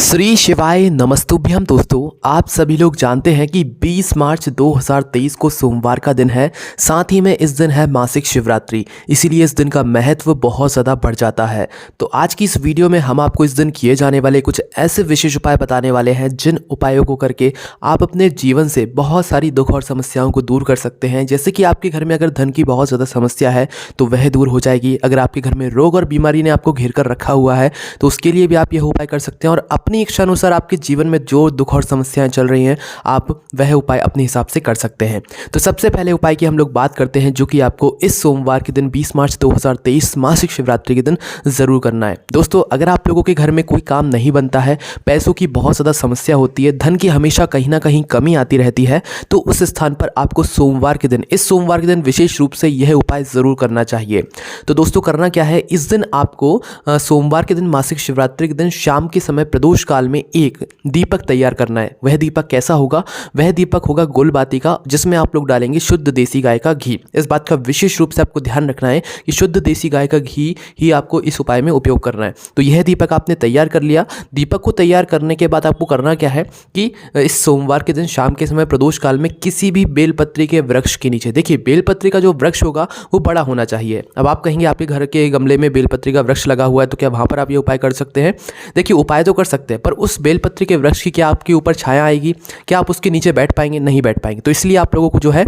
श्री शिवाय नमस्तुभ्यम। दोस्तों, आप सभी लोग जानते हैं कि 20 मार्च 2023 को सोमवार का दिन है। साथ ही में इस दिन है मासिक शिवरात्रि, इसीलिए इस दिन का महत्व बहुत ज़्यादा बढ़ जाता है। तो आज की इस वीडियो में हम आपको इस दिन किए जाने वाले कुछ ऐसे विशेष उपाय बताने वाले हैं जिन उपायों को करके आप अपने जीवन से बहुत सारी दुख और समस्याओं को दूर कर सकते हैं। जैसे कि आपके घर में अगर धन की बहुत ज़्यादा समस्या है तो वह दूर हो जाएगी। अगर आपके घर में रोग और बीमारी ने आपको घेर कर रखा हुआ है तो उसके लिए भी आप यह उपाय कर सकते हैं और अपनी इच्छा अनुसार आपके जीवन में जो दुख और समस्याएं चल रही हैं आप वह उपाय अपने हिसाब से कर सकते हैं। तो सबसे पहले उपाय की हम लोग बात करते हैं जो कि आपको इस सोमवार के दिन 20 मार्च 2023 मासिक शिवरात्रि के दिन ज़रूर करना है। दोस्तों, अगर आप लोगों के घर में कोई काम नहीं बनता है, पैसों की बहुत ज़्यादा समस्या होती है, धन की हमेशा कहीं ना कहीं कमी आती रहती है, तो उस स्थान पर आपको सोमवार के दिन, इस सोमवार के दिन विशेष रूप से यह उपाय ज़रूर करना चाहिए। तो दोस्तों, करना क्या है, इस दिन आपको सोमवार के दिन मासिक शिवरात्रि के दिन शाम के समय प्रदोष काल में एक दीपक तैयार करना है। वह दीपक कैसा होगा? वह दीपक होगा गुलबाती का, जिसमें आप लोग डालेंगे शुद्ध देसी गाय का घी। इस बात का विशेष रूप से आपको ध्यान रखना है कि शुद्ध देसी गाय का घी ही आपको इस उपाय में उपयोग करना है। तो यह दीपक आपने तैयार कर लिया। दीपक को तैयार करने के बाद आपको करना क्या है कि इस सोमवार के दिन शाम के समय प्रदोष काल में किसी भी बेलपत्री के वृक्ष के नीचे, देखिए बेलपत्री का जो वृक्ष होगा वो बड़ा होना चाहिए। अब आप कहेंगे आपके घर के गमले में बेलपत्री का वृक्ष लगा हुआ है तो क्या वहां पर आप ये उपाय कर सकते हैं? देखिए, उपाय तो कर सकते हैं, पर उस बेलपत्री के वृक्ष की क्या आपके ऊपर छाया आएगी? क्या आप उसके नीचे बैठ पाएंगे? नहीं बैठ पाएंगे। तो इसलिए आप लोगों को जो है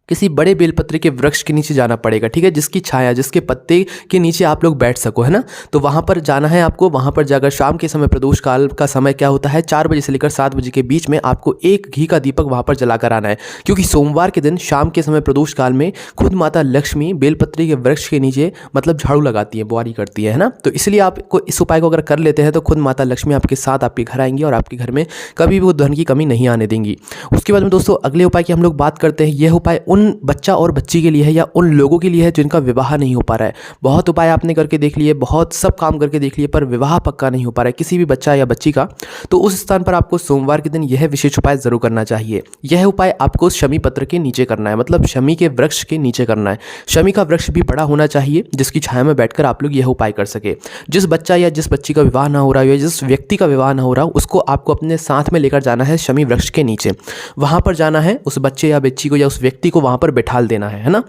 किसी बड़े बेलपत्री के वृक्ष के नीचे जाना पड़ेगा, ठीक है, जिसकी छाया, जिसके पत्ते के नीचे आप लोग बैठ सको, है ना। तो वहाँ पर जाना है आपको। वहाँ पर जाकर शाम के समय, प्रदोष काल का समय क्या होता है, 4 बजे से लेकर 7 बजे के बीच में आपको एक घी का दीपक वहाँ पर जलाकर आना है। क्योंकि सोमवार के दिन शाम के समय प्रदोष काल में खुद माता लक्ष्मी बेलपत्री के वृक्ष के नीचे मतलब झाड़ू लगाती है, बुआरी करती है ना। तो इसलिए आपको इस उपाय को अगर कर लेते हैं तो खुद माता लक्ष्मी आपके साथ आपके घर आएंगी और आपके घर में कभी भी वो धन की कमी नहीं आने देंगी। उसके बाद में दोस्तों, अगले उपाय की हम लोग बात करते हैं। यह उपाय उन बच्चा और बच्ची के लिए है या उन लोगों के लिए है जिनका विवाह नहीं हो पा रहा है। बहुत उपाय आपने करके देख लिए, बहुत सब काम करके देख लिए, पर विवाह पक्का नहीं हो पा रहा है किसी भी बच्चा या बच्ची का। तो उस स्थान पर आपको सोमवार के दिन यह विशेष उपाय जरूर करना चाहिए। यह उपाय आपको शमी पत्र के नीचे करना है, मतलब शमी के वृक्ष के नीचे करना है। शमी का वृक्ष भी बड़ा होना चाहिए जिसकी छाया में बैठकर आप लोग यह उपाय कर सके। जिस बच्चा या जिस बच्ची का विवाह ना हो रहा है या जिस व्यक्ति का विवाह ना हो रहा हो, उसको आपको अपने साथ में लेकर जाना है शमी वृक्ष के नीचे। वहां पर जाना है, उस बच्चे या बच्ची को या उस व्यक्ति को वहां पर बैठा देना है ना।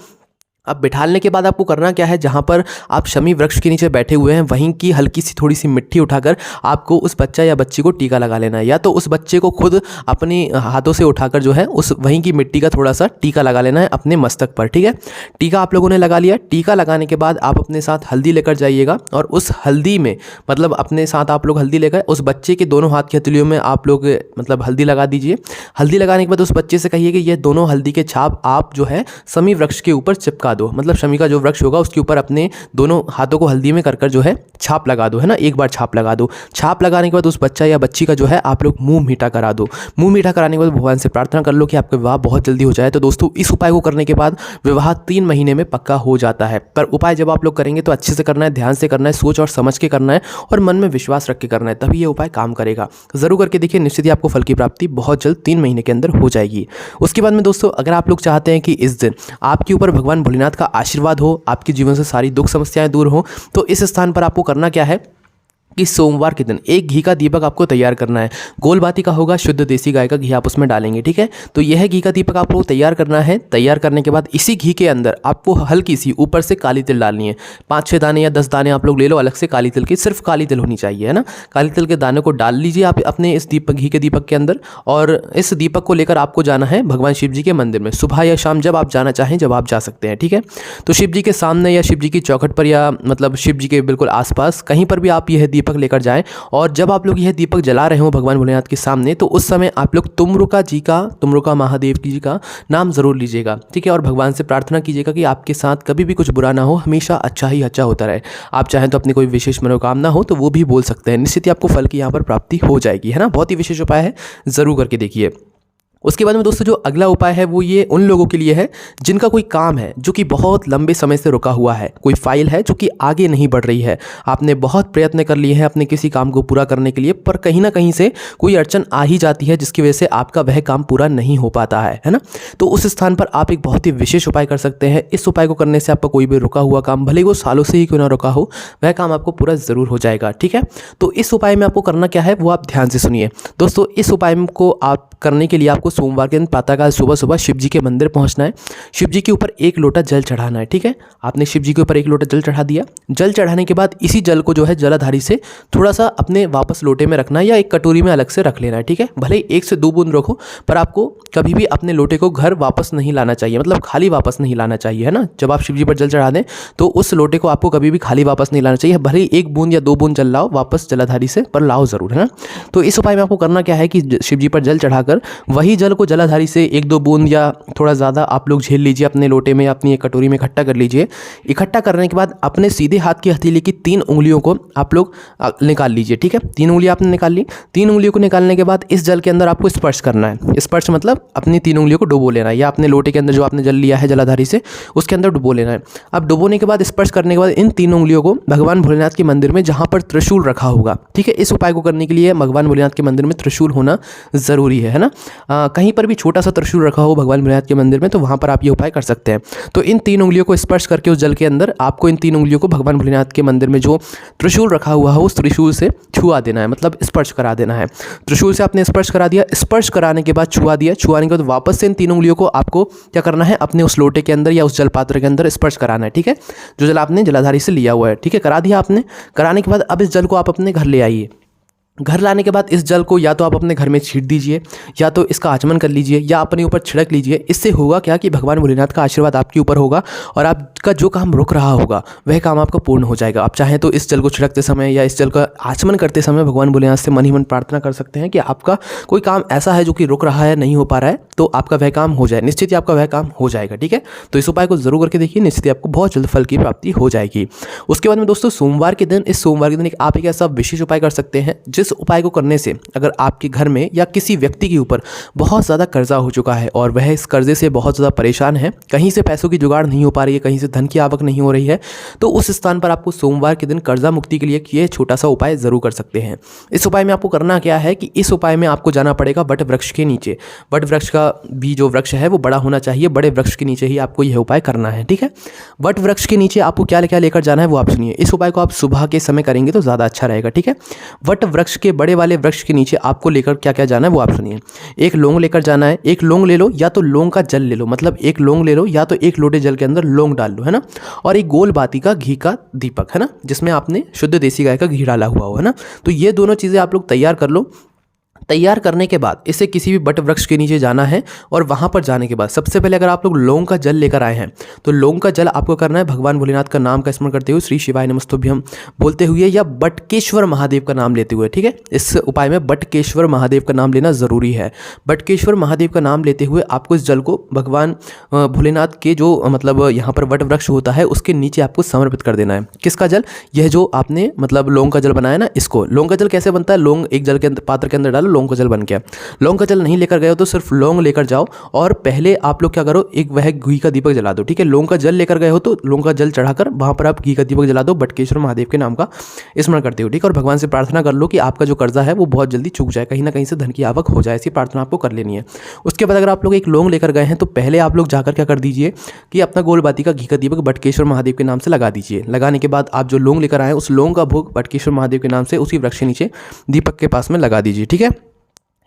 अब बिठालने के बाद आपको करना क्या है, जहाँ पर आप शमी वृक्ष के नीचे बैठे हुए हैं वहीं की हल्की सी थोड़ी सी मिट्टी उठाकर आपको उस बच्चा या बच्ची को टीका लगा लेना है। या तो उस बच्चे को खुद अपने हाथों से उठाकर जो है उस वहीं की मिट्टी का थोड़ा सा टीका लगा लेना है अपने मस्तक पर, ठीक है। टीका आप लोगों ने लगा लिया। टीका लगाने के बाद आप अपने साथ हल्दी लेकर जाइएगा और उस हल्दी में, मतलब अपने साथ आप लोग हल्दी लेकर उस बच्चे के दोनों हाथ की हथेलियों में आप लोग मतलब हल्दी लगा दीजिए। हल्दी लगाने के बाद उस बच्चे से कहिए कि ये दोनों हल्दी के छाप आप जो है शमी वृक्ष के ऊपर चिपका दो। मतलब शमी का जो वृक्ष होगा उसके ऊपर अपने दोनों हाथों को हल्दी में कर जो है छाप लगा दो, है ना। एक बार छाप लगा दो। छाप लगाने के बाद उस बच्चा या बच्ची का जो है आप लोग मुंह मीठा करा दो। मुंह मीठा कराने के बाद भगवान से प्रार्थना कर लो कि आपका विवाह बहुत जल्दी हो जाए। तो दोस्तों, इस उपाय को करने के बाद विवाह 3 महीने में पक्का हो जाता है। पर उपाय जब आप लोग करेंगे तो अच्छे से करना है, ध्यान से करना है, सोच और समझ के करना है और मन में विश्वास रख के करना है, तभी ये उपाय काम करेगा। जरूर करके देखिए, निश्चित ही आपको फल की प्राप्ति बहुत जल्द 3 महीने के अंदर हो जाएगी। उसके बाद में दोस्तों, अगर आप लोग चाहते हैं कि इस दिन आपके ऊपर भगवान भोलेनाथ का आशीर्वाद हो, आपके जीवन से सारी दुख समस्याएं दूर हो, तो इस स्थान पर आपको करना क्या है कि सोमवार के दिन एक घी का दीपक आपको तैयार करना है। गोलबाती का होगा, शुद्ध देसी गाय का घी आप उसमें डालेंगे, ठीक है। तो यह घी का दीपक आपको तैयार करना है। तैयार करने के बाद इसी घी के अंदर आपको हल्की सी ऊपर से काली तिल डालनी है। 5-6 दाने या 10 दाने आप लोग ले लो अलग से काली तिल की, सिर्फ काली तिल होनी चाहिए, है ना। काली तिल के दाने को डाल लीजिए आप अपने इस दीपक, घी के दीपक के अंदर, और इस दीपक को लेकर आपको जाना है भगवान शिव जी के मंदिर में। सुबह या शाम जब आप जाना चाहें, जब आप जा सकते हैं, ठीक है। तो शिव जी के सामने या शिव जी की चौखट पर या मतलब शिव जी के बिल्कुल आसपास कहीं पर भी आप यह दीपक लेकर जाएं। और जब आप लोग यह दीपक जला रहे हो भगवान भोलेनाथ के सामने, तो उस समय आप लोग तुमरुका महादेव जी का नाम जरूर लीजिएगा, ठीक है। और भगवान से प्रार्थना कीजिएगा कि आपके साथ कभी भी कुछ बुरा ना हो, हमेशा अच्छा ही अच्छा होता रहे। आप चाहें तो अपनी कोई विशेष मनोकामना हो तो वो भी बोल सकते हैं, निश्चित ही आपको फल की यहाँ पर प्राप्ति हो जाएगी, है ना। बहुत ही विशेष उपाय है, जरूर करके देखिए। उसके बाद में दोस्तों जो अगला उपाय है वो ये उन लोगों के लिए है जिनका कोई काम है जो कि बहुत लंबे समय से रुका हुआ है, कोई फाइल है जो कि आगे नहीं बढ़ रही है, आपने बहुत प्रयत्न कर लिए हैं अपने किसी काम को पूरा करने के लिए, पर कहीं ना कहीं से कोई अड़चन आ ही जाती है जिसकी वजह से आपका वह काम पूरा नहीं हो पाता है ना। तो उस स्थान पर आप एक बहुत ही विशेष उपाय कर सकते हैं। इस उपाय को करने से आपका कोई भी रुका हुआ काम, भले ही वो सालों से ही क्यों ना रुका हो, वह काम आपको पूरा ज़रूर हो जाएगा। ठीक है, तो इस उपाय में आपको करना क्या है वो आप ध्यान से सुनिए दोस्तों। इस उपाय को आप करने के लिए आपको सोमवार के दिन प्रातःकाल सुबह सुबह शिव जी के मंदिर पहुंचना है, शिव जी के ऊपर एक लोटा जल चढ़ाना है। ठीक है, आपने शिव जी के ऊपर एक लोटा जल चढ़ा दिया। जल चढ़ाने के बाद इसी जल को जो है जलाधारी से थोड़ा सा अपने वापस लोटे में रखना है या एक कटोरी में अलग से रख लेना है। ठीक है, भले ही 1 से 2 बूंद रखो, पर आपको कभी भी अपने लोटे को घर वापस नहीं लाना चाहिए, मतलब खाली वापस नहीं लाना चाहिए, है ना। जब आप शिव जी पर जल चढ़ा दें तो उस लोटे को आपको कभी भी खाली वापस नहीं लाना चाहिए, भले ही 1 बूंद या 2 बूंद जल लाओ, वापस जलाधारी से पर लाओ ज़रूर, है ना। तो इस उपाय में आपको करना क्या है कि शिव जी पर जल चढ़ाकर वही जल को जलाधारी से 1-2 बूंद या थोड़ा ज़्यादा आप लोग झेल लीजिए, अपने लोटे में या अपनी एक कटोरी में इकट्ठा कर लीजिए। इकट्ठा करने के बाद अपने सीधे हाथ की हथेली की 3 उंगलियों को आप लोग निकाल लीजिए। ठीक है, 3 उंगलियां आपने निकाल ली। 3 उंगलियों को निकालने के बाद इस जल के अंदर आपको स्पर्श करना है। स्पर्श मतलब अपनी 3 उंगलियों को डुबो लेना है, या अपने लोटे के अंदर जो आपने जल लिया है जलाधारी से उसके अंदर डुबो लेना है। अब डुबोने के बाद, स्पर्श करने के बाद इन 3 उंगलियों को भगवान भोलेनाथ के मंदिर में जहाँ पर त्रिशूल रखा होगा, ठीक है, इस उपाय को करने के लिए भगवान भोलेनाथ के मंदिर में त्रिशूल होना ज़रूरी है ना। कहीं पर भी छोटा सा त्रिशूल रखा हो भगवान भोलेनाथ के मंदिर में तो वहाँ पर आप ये उपाय कर सकते हैं। तो इन 3 उंगलियों को स्पर्श करके उस जल के अंदर आपको इन 3 उंगलियों को भगवान भोलेनाथ के मंदिर में जो त्रिशूल रखा हुआ है उस त्रिशूल से छुआ देना है, मतलब स्पर्श करा देना है। त्रिशूल से आपने स्पर्श करा दिया, स्पर्श कराने के बाद छुआ दिया, छुआने के बाद वापस से इन 3 उंगलियों को आपको क्या करना है, अपने उस लोटे के अंदर या उस जल पात्र के अंदर स्पर्श कराना है। ठीक है, जो जल आपने जलाधारी से लिया हुआ है, ठीक है, करा दिया आपने। कराने के बाद अब इस जल को आप अपने घर ले आइए। घर लाने के बाद इस जल को या तो आप अपने घर में छीट दीजिए, या तो इसका आचमन कर लीजिए, या अपने ऊपर छिड़क लीजिए। इससे होगा क्या कि भगवान भोलेनाथ का आशीर्वाद आपके ऊपर होगा और आपका जो काम रुक रहा होगा वह काम आपका पूर्ण हो जाएगा। आप चाहें तो इस जल को छिड़कते समय या इस जल का आचमन करते समय भगवान भोलेनाथ से मन ही मन प्रार्थना कर सकते हैं कि आपका कोई काम ऐसा है जो कि रुक रहा है, नहीं हो पा रहा है, तो आपका वह काम हो जाए, निश्चित ही आपका वह काम हो जाएगा। ठीक है, तो इस उपाय को जरूर करके देखिए, निश्चित ही आपको बहुत जल्द फल की प्राप्ति हो जाएगी। उसके बाद में दोस्तों सोमवार के दिन, इस सोमवार के दिन आप एक ऐसा विशेष उपाय कर सकते हैं जिस उपाय को करने से अगर आपके घर में या किसी व्यक्ति के ऊपर बहुत ज़्यादा कर्जा हो चुका है और वह इस कर्जे से बहुत ज़्यादा परेशान है, कहीं से पैसों की जुगाड़ नहीं हो पा रही है, कहीं से धन की आवक नहीं हो रही है, तो उस स्थान पर आपको सोमवार के दिन कर्जा मुक्ति के लिए ये छोटा सा उपाय ज़रूर कर सकते हैं। इस उपाय में आपको करना क्या है कि इस उपाय में आपको जाना पड़ेगा वट वृक्ष के नीचे। वट वृक्ष का भी जो वृक्ष है वो बड़ा होना चाहिए, बड़े वृक्ष के नीचे ही आपको यह उपाय करना है। ठीक है, वट वृक्ष के नीचे आपको क्या क्या लेकर जाना है वो आप सुनिए। इस उपाय को आप सुबह के समय करेंगे तो ज़्यादा अच्छा रहेगा। ठीक है, वट वृक्ष के बड़े वाले वृक्ष के नीचे आपको लेकर क्या क्या जाना है वो आप सुनिए। एक लौंग लेकर जाना है, एक लौंग ले लो या तो लौंग का जल ले लो, मतलब एक लौंग ले लो या तो एक लोटे जल के अंदर लौंग डाल लो, है ना, और एक गोल बाती का घी का दीपक, है ना, जिसमें आपने शुद्ध देसी गाय का घी डाला हुआ हो, है ना। तो ये दोनों चीज़ें आप लोग तैयार कर लो। तैयार करने के बाद इसे किसी भी बट वृक्ष के नीचे जाना है और वहाँ पर जाने के बाद सबसे पहले अगर आप लोग लौंग का जल लेकर आए हैं तो लौंग का जल आपको करना है भगवान भोलेनाथ का नाम का स्मरण करते हुए, श्री शिवाय नमस्तुभ्यम बोलते हुए या बटकेश्वर महादेव का नाम लेते हुए। ठीक है, इस उपाय में बटकेश्वर महादेव का नाम लेना ज़रूरी है। बटकेश्वर महादेव का नाम लेते हुए आपको इस जल को भगवान भोलेनाथ के जो मतलब यहाँ पर वट वृक्ष होता है उसके नीचे आपको समर्पित कर देना है। किसका जल? यह जो आपने मतलब लौंग का जल बनाया ना, इसको। लौंग का जल कैसे बनता है? लौंग एक जल के अंदर पात्र के अंदर डालो, लौंग का जल बन गया। लौंग का जल नहीं लेकर गए हो तो सिर्फ लौंग लेकर जाओ और पहले आप लोग क्या करो, एक वह घी का दीपक जला दो। ठीक है, लौंग का जल लेकर गए हो तो लौंग का जल चढ़ाकर वहां पर आप घी का दीपक जला दो, बटकेश्वर महादेव के नाम का स्मरण करते हो। ठीक है, और भगवान से प्रार्थना कर लो कि आपका जो कर्जा है वो बहुत जल्दी चूक जाए, कहीं ना कहीं से धन की आवक हो जाए, ऐसी प्रार्थना आपको कर लेनी है। उसके बाद अगर आप लोग एक लौंग लेकर गए हैं तो पहले आप लोग जाकर क्या कर दीजिए कि अपना गोल बाती का घी का दीपक बटकेश्वर महादेव के नाम से लगा दीजिए। लगाने के बाद आप जो लौंग लेकर आए उस लौंग का भोग बटकेश्वर महादेव के नाम से उसी वृक्ष के नीचे दीपक के पास में लगा दीजिए। ठीक है,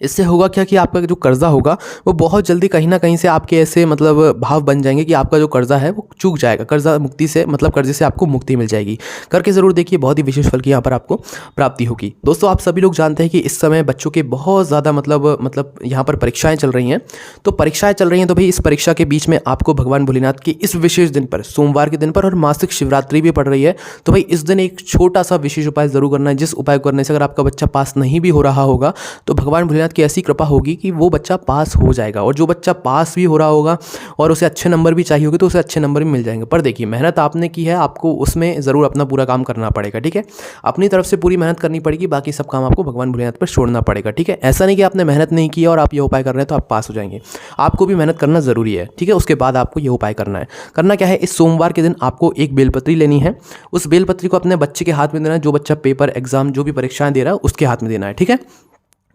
इससे होगा क्या कि आपका जो कर्जा होगा वो बहुत जल्दी कहीं ना कहीं से आपके ऐसे मतलब भाव बन जाएंगे कि आपका जो कर्जा है वो चूक जाएगा। कर्जा मुक्ति से मतलब कर्जे से आपको मुक्ति मिल जाएगी। करके ज़रूर देखिए, बहुत ही विशेष फल की यहाँ पर आपको प्राप्ति होगी। दोस्तों, आप सभी लोग जानते हैं कि इस समय बच्चों के बहुत ज़्यादा मतलब यहाँ पर परीक्षाएँ चल रही हैं। तो परीक्षाएँ चल रही हैं तो भाई इस परीक्षा के बीच में आपको भगवान भोलेनाथ के इस विशेष दिन पर, सोमवार के दिन पर, और मासिक शिवरात्रि भी पड़ रही है, तो भाई इस दिन एक छोटा सा विशेष उपाय ज़रूर करना है, जिस उपाय करने से अगर आपका बच्चा पास नहीं भी हो रहा होगा तो भगवान भोलेनाथ भोलेनाथ की ऐसी कृपा होगी कि वो बच्चा पास हो जाएगा। और जो बच्चा पास भी हो रहा होगा और उसे अच्छे नंबर भी चाहिए होंगे तो उसे अच्छे नंबर भी मिल जाएंगे। पर देखिए, मेहनत आपने की है, आपको उसमें ज़रूर अपना पूरा काम करना पड़ेगा, ठीक है। अपनी तरफ से पूरी मेहनत करनी पड़ेगी, बाकी सब काम आपको भगवान भोलेनाथ पर छोड़ना पड़ेगा, ठीक है। ऐसा नहीं कि आपने मेहनत नहीं की और आप ये उपाय कर रहे हैं तो आप पास हो जाएंगे। आपको भी मेहनत करना ज़रूरी है, ठीक है। उसके बाद आपको ये उपाय करना है। करना क्या है, इस सोमवार के दिन आपको एक बेलपत्री लेनी है। उस बेलपत्री को अपने बच्चे के हाथ में देना है। जो बच्चा पेपर, एग्जाम, जो भी परीक्षाएं दे रहा है उसके हाथ में देना है, ठीक है।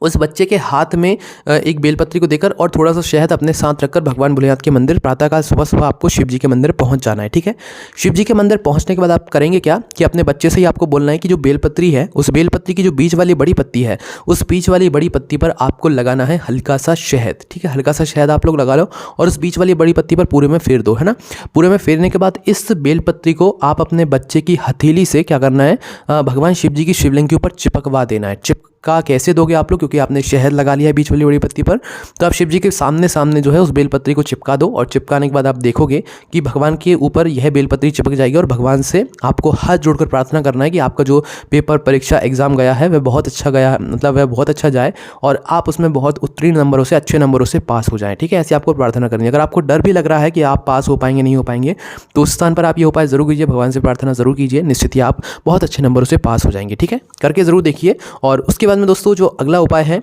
उस बच्चे के हाथ में एक बेलपत्री को देकर और थोड़ा सा शहद अपने साथ रखकर भगवान भोलेनाथ के मंदिर प्रातःकाल सुबह आपको शिव जी के मंदिर पहुंच जाना है, ठीक है। शिव जी के मंदिर पहुंचने के बाद आप करेंगे क्या कि अपने बच्चे से ही आपको बोलना है कि जो बेलपत्री है, उस बेलपत्री की जो बीच वाली बड़ी पत्ती है, उस बीच वाली बड़ी पत्ती पर आपको लगाना है हल्का सा शहद, ठीक है। हल्का सा शहद आप लोग लगा लो और उस बीच वाली बड़ी पत्ती पर पूरे में फेर दो, है ना। पूरे में फेरने के बाद इस बेलपत्री को आप अपने बच्चे की हथेली से क्या करना है, भगवान शिव जी की शिवलिंग के ऊपर चिपकवा देना है। का कैसे दोगे आप लोग, क्योंकि आपने शहद लगा लिया है बीच वाली बड़ी पत्ती पर, तो आप शिव जी के सामने सामने जो है उस बेलपत्री को चिपका दो। और चिपकाने के बाद आप देखोगे कि भगवान के ऊपर यह बेलपत्री चिपक जाएगी। और भगवान से आपको हाथ जोड़कर प्रार्थना करना है कि आपका जो पेपर, परीक्षा, एग्जाम गया है वह बहुत अच्छा गया, मतलब वह बहुत अच्छा जाए और आप उसमें बहुत उत्तीर्ण नंबरों से, अच्छे नंबरों से पास हो जाएं, ठीक है। ऐसे आपको प्रार्थना करनी है। अगर आपको डर भी लग रहा है कि आप पास हो पाएंगे नहीं हो पाएंगे, तो उस स्थान पर आप ये उपाय जरूर कीजिए, भगवान से प्रार्थना जरूर कीजिए, निश्चित ही आप बहुत अच्छे नंबरों से पास हो जाएंगे, ठीक है। करके जरूर देखिए। और उसके बाद में दोस्तों जो अगला उपाय है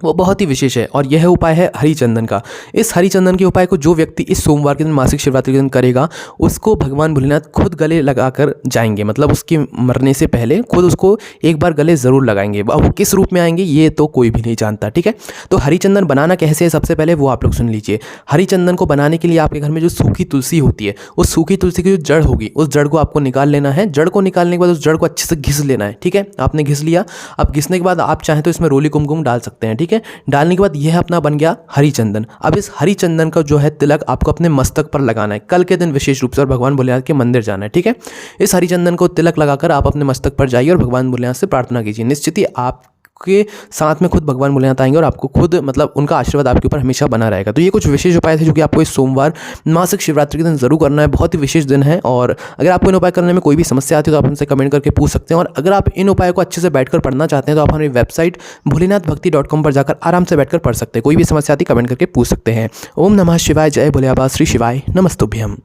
वो बहुत ही विशेष है और यह उपाय है हरिचंदन का। इस हरिचंदन के उपाय को जो व्यक्ति इस सोमवार के दिन, मासिक शिवरात्रि के दिन करेगा, उसको भगवान भोलेनाथ खुद गले लगाकर जाएंगे। मतलब उसके मरने से पहले खुद उसको एक बार गले ज़रूर लगाएंगे। अब वो किस रूप में आएंगे ये तो कोई भी नहीं जानता, ठीक है। तो हरिचंदन बनाना कैसे है, सबसे पहले वो आप लोग सुन लीजिए। हरिचंदन को बनाने के लिए आपके घर में जो सूखी तुलसी होती है, उस सूखी तुलसी की जो जड़ होगी, उस जड़ को आपको निकाल लेना है। जड़ को निकालने के बाद उस जड़ को अच्छे से घिस लेना है, ठीक है। आपने घिस लिया। अब घिसने के बाद आप चाहें तो इसमें रोली कुमकुम डाल सकते हैं, ठीक है। डालने के बाद यह अपना बन गया हरिचंदन। अब इस हरिचंदन का जो है तिलक आपको अपने मस्तक पर लगाना है कल के दिन विशेष रूप से, और भगवान भोलेनाथ के मंदिर जाना है, ठीक है। इस हरिचंदन को तिलक लगाकर आप अपने मस्तक पर जाइए और भगवान भोलेनाथ से प्रार्थना कीजिए। निश्चित ही आप के साथ में खुद भगवान भोलेनाथ आएंगे और आपको खुद, मतलब उनका आशीर्वाद आपके ऊपर हमेशा बना रहेगा। तो ये कुछ विशेष उपाय थे जो कि आपको इस सोमवार मासिक शिवरात्रि के दिन जरूर करना है। बहुत ही विशेष दिन है और अगर आपको इन उपाय करने में कोई भी समस्या आती है तो आप हमसे कमेंट करके पूछ सकते हैं। और अगर आप इन उपायों को अच्छे से बैठकर पढ़ना चाहते हैं तो आप हमारी वेबसाइट भोलेनाथभक्ति.com पर जाकर आराम से बैठकर पढ़ सकते हैं। कोई भी समस्या आती है कमेंट करके पूछ सकते हैं। ओम नमः शिवाय, जय भोले बाबा, श्री शिवाय नमस्तुभ्यम।